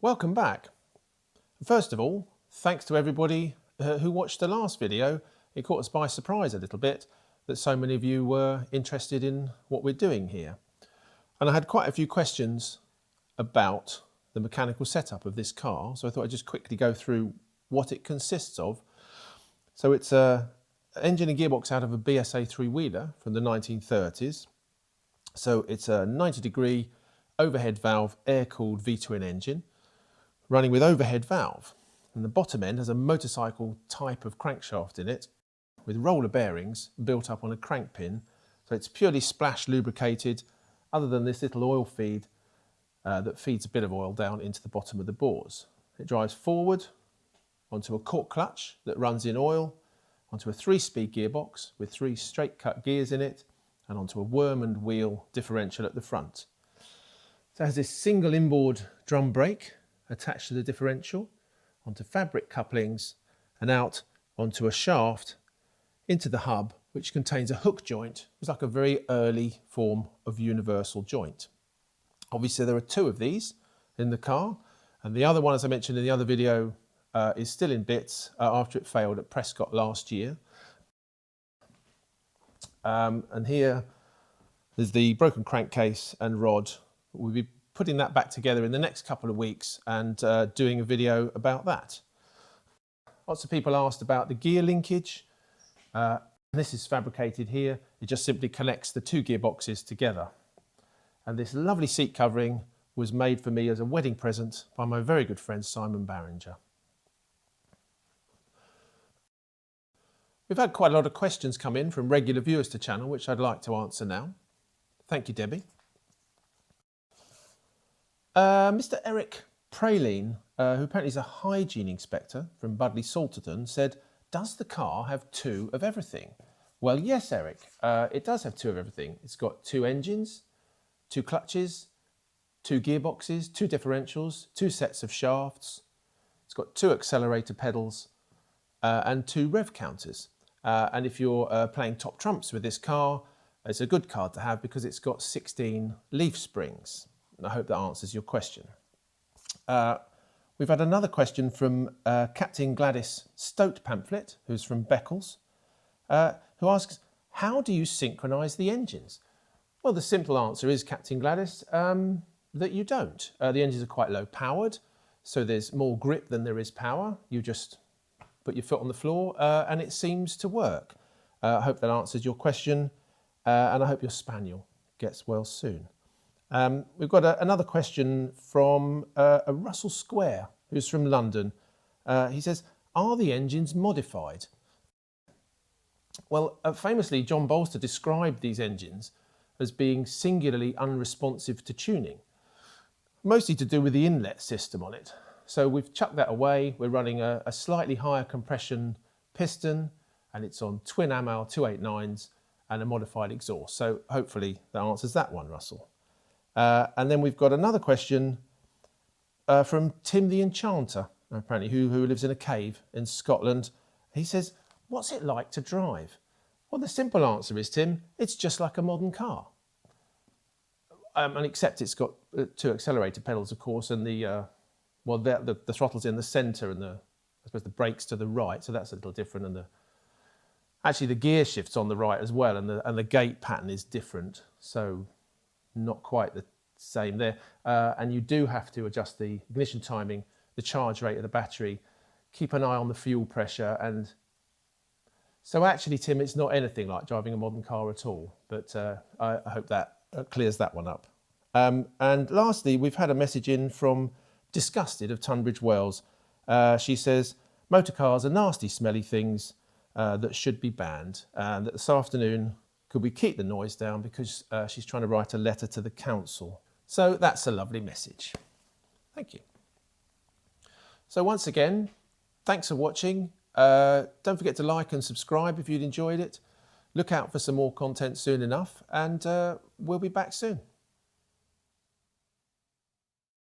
Welcome back. First of all, thanks to everybody who watched the last video. It caught us by surprise a little bit that so many of you were interested in what we're doing here. And I had quite a few questions about the mechanical setup of this car, so I thought I'd just quickly go through what it consists of. So it's an engine and gearbox out of a BSA three-wheeler from the 1930s. So it's a 90-degree overhead valve air-cooled V-twin engine running with overhead valve. And the bottom end has a motorcycle type of crankshaft in it with roller bearings built up on a crank pin. So it's purely splash lubricated, other than this little oil feed that feeds a bit of oil down into the bottom of the bores. It drives forward onto a cork clutch that runs in oil, onto a 3-speed gearbox with 3 straight cut gears in it, and onto a worm and wheel differential at the front. So it has this single inboard drum brake attached to the differential, onto fabric couplings and out onto a shaft into the hub, which contains a hook joint. It's like a very early form of universal joint. Obviously there are 2 of these in the car, and the other one, as I mentioned in the other video, is still in bits after it failed at Prescott last year. And here there's the broken crankcase and rod. We'll be putting that back together in the next couple of weeks and doing a video about that. Lots of people asked about the gear linkage. This is fabricated here. It just simply connects the 2 gearboxes together. And this lovely seat covering was made for me as a wedding present by my very good friend Simon Barringer. We've had quite a lot of questions come in from regular viewers to the channel, which I'd like to answer now. Thank you, Debbie. Mr. Eric Praline, who apparently is a hygiene inspector from Budley Salterton, said, does the car have 2 of everything? Well, yes, Eric, it does have 2 of everything. It's got 2 engines, 2 clutches, 2 gearboxes, 2 differentials, 2 sets of shafts. It's got 2 accelerator pedals and 2 rev counters. And if you're playing top trumps with this car, it's a good card to have because it's got 16 leaf springs. And I hope that answers your question. We've had another question from Captain Gladys Stoat Pamphlet, who's from Beccles, who asks, how do you synchronise the engines? Well, the simple answer is, Captain Gladys, that you don't. The engines are quite low powered, so there's more grip than there is power. You just put your foot on the floor and it seems to work. I hope that answers your question, and I hope your spaniel gets well soon. We've got another question from a Russell Square, who's from London. He says, are the engines modified? Well, famously, John Bolster described these engines as being singularly unresponsive to tuning, mostly to do with the inlet system on it. So we've chucked that away. We're running a slightly higher compression piston, and it's on twin Amal 289s and a modified exhaust. So hopefully that answers that one, Russell. And then we've got another question from Tim the Enchanter, apparently, who lives in a cave in Scotland. He says, what's it like to drive? Well, the simple answer is, Tim, it's just like a modern car. And except it's got 2 accelerator pedals, of course, and the throttle's in the centre and I suppose the brakes to the right, so that's a little different. And actually the gear shift's on the right as well, and the gate pattern is different, so not quite the same there. And you do have to adjust the ignition timing, the charge rate of the battery, keep an eye on the fuel pressure, and so actually, Tim, it's not anything like driving a modern car at all, but I hope that clears that one up. And lastly, we've had a message in from Disgusted of Tunbridge Wells. She says, motor cars are nasty, smelly things that should be banned, and that this afternoon, could we keep the noise down because she's trying to write a letter to the council. So that's a lovely message. Thank you. So once again, thanks for watching. Don't forget to like and subscribe if you'd enjoyed it. Look out for some more content soon enough, and we'll be back soon.